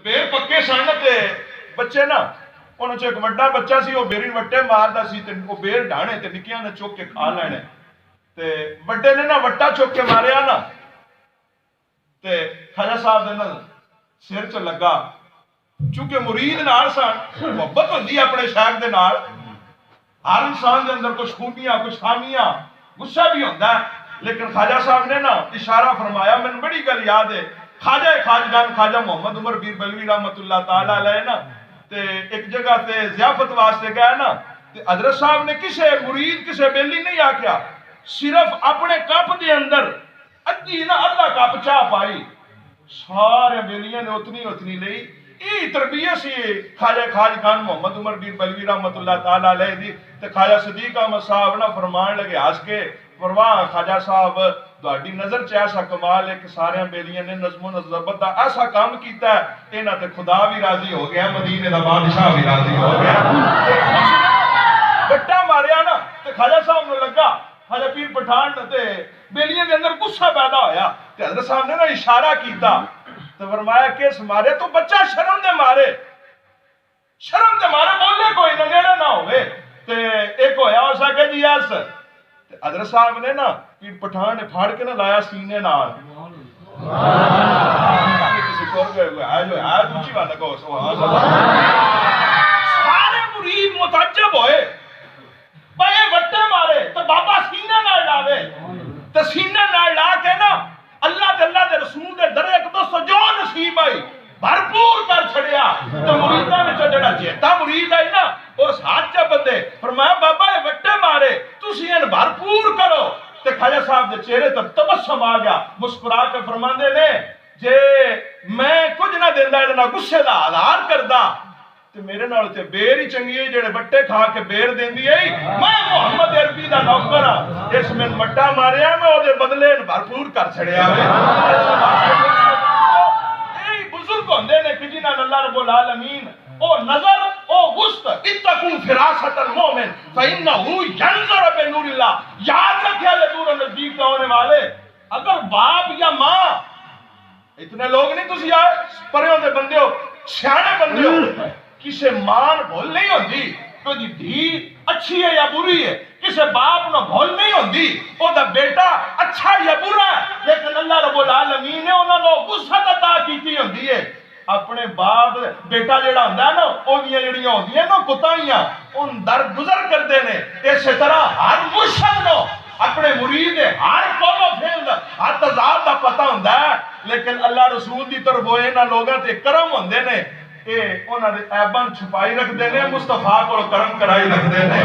بیر پکے سن تے بچے نا انہوں چ ایک وڈا بچہ سی وہ بیری وٹے ماردا سی تے وہ بیر ڈھانے تے نکیاں نے چوک کے کھا لینے تے وڈے نے نا وٹا چوک کے ماریا نا تے خواجہ صاحب دے نا سر چ لگا چونکہ مرید نال سن محبت ہوندی اپنے شیخ دے نال ہر انسان دے اندر کچھ خوبیاں کچھ خامیاں غصہ بھی ہوندا ہے لیکن خواجہ صاحب نے نا اشارہ فرمایا میں بڑی گل یاد ہے خواجہ خواجگان خواجہ محمد عمر پیر بلوی رحمت اللہ تعالی علیہ نا تے ایک جگہ تے ضیافت واسطے گئے نا تے حضرت صاحب نے کسے مرید کسے بیلی نہیں آکھیا صرف اپنے کپ دے اندر ادھی نا اللہ کپ چاہ پائی سارے بیلیاں نے اتنی لئی یہ تربیت سی خواجہ خواجگان محمد عمر پیر بلوی رحمت اللہ تعالی علیہ دی تے خواجہ صدیق احمد صاحب نا فرمان لگے ہس کے پرواہ خواجہ صاحب تہاڈی نظر چ ایسا کمال ہے کہ سارے بیلیاں نے نظم و ضبط دا ایسا کام کیتا ہے انہاں تے خدا بھی راضی ہو گیا مدینے دا بادشاہ بھی راضی ہو گیا بٹا ماریا نا تے خواجہ صاحب نوں لگا خواجہ پیر پٹھان تے بیلیاں دے اندر غصہ پیدا ہویا تے حضرت صاحب نے نا اشارہ کیتا تے فرمایا کس مارے تو بچہ شرم دے مارے بولے کوئی نگیڑا نہ ہوئے تے ایک ہویا اسا کہ جی یس حضرت صاحب نے نا پیر پٹھان نے پھاڑ کے نہ لایا سینے نال سارے مرید متعجب ہوئے بھائی وٹے مارے تو بابا سینے نال لاوے تو سینے نال لا کے نا اللہ دے رسول دے در ایک دوستو جو نصیب آئی بھرپور کر چھڑیا تو مریداں وچوں جڑا چیتا مرید آئی نا اس ہاتھ چا بندے فرمایا بابا یہ وٹے مارے تسی ان بھرپور کرو تے خواجہ صاحب دے چہرے تے تبسم آ گیا مسکرا کے فرماندے نے جے میں کچھ نہ دیندا اے نہ غصے دا اظہار کردا تے میرے نال تے بیر ہی چنگی ہے جڑے وٹے کھا کے بیر دیندی اے میں محمد عربی دا نوکر ہاں اس میں وٹا ماریا میں او دے بدلے بھرپور کر چھڑیا وے بزرگ ہوندے نے کہ جنہاں اللہ رب العالمین او نظر او وسط اتقوا فراست المومن فانه ينظر بنور اللہ یاد رکھیا یہ دور نزدیک ہونے والے اگر باپ یا ماں اتنے لوگ نہیں تسی آئے پریوں دے بندے ہو سیانے بندے ہو کسے ماں بھول نہیں ہوندی تو دی دھی اچھی ہے یا بری ہے کسے باپ نہ بھول نہیں ہوندی او دا بیٹا اچھا یا برا ہے لیکن اللہ رب العالمین نے انہاں نوں وسعت عطا کیتی ہوندی ہے اپنے باپ بیٹا جڑا ہوندا ہے نا او دیاں جڑیاں ہوندیاں نا کوتاہیاں ان در گزر کردے نے اسی طرح ہر مرشد نو اپنے مرید ہر قول و فعل دا ہر تضاد دا پتہ ہوندا ہے لیکن اللہ رسول دی طرف انہاں لوگاں تے کرم ہوندے نے اے انہاں دے عیباں چھپائی رکھدے نے مصطفیٰ کول کرم کرائی رکھدے نے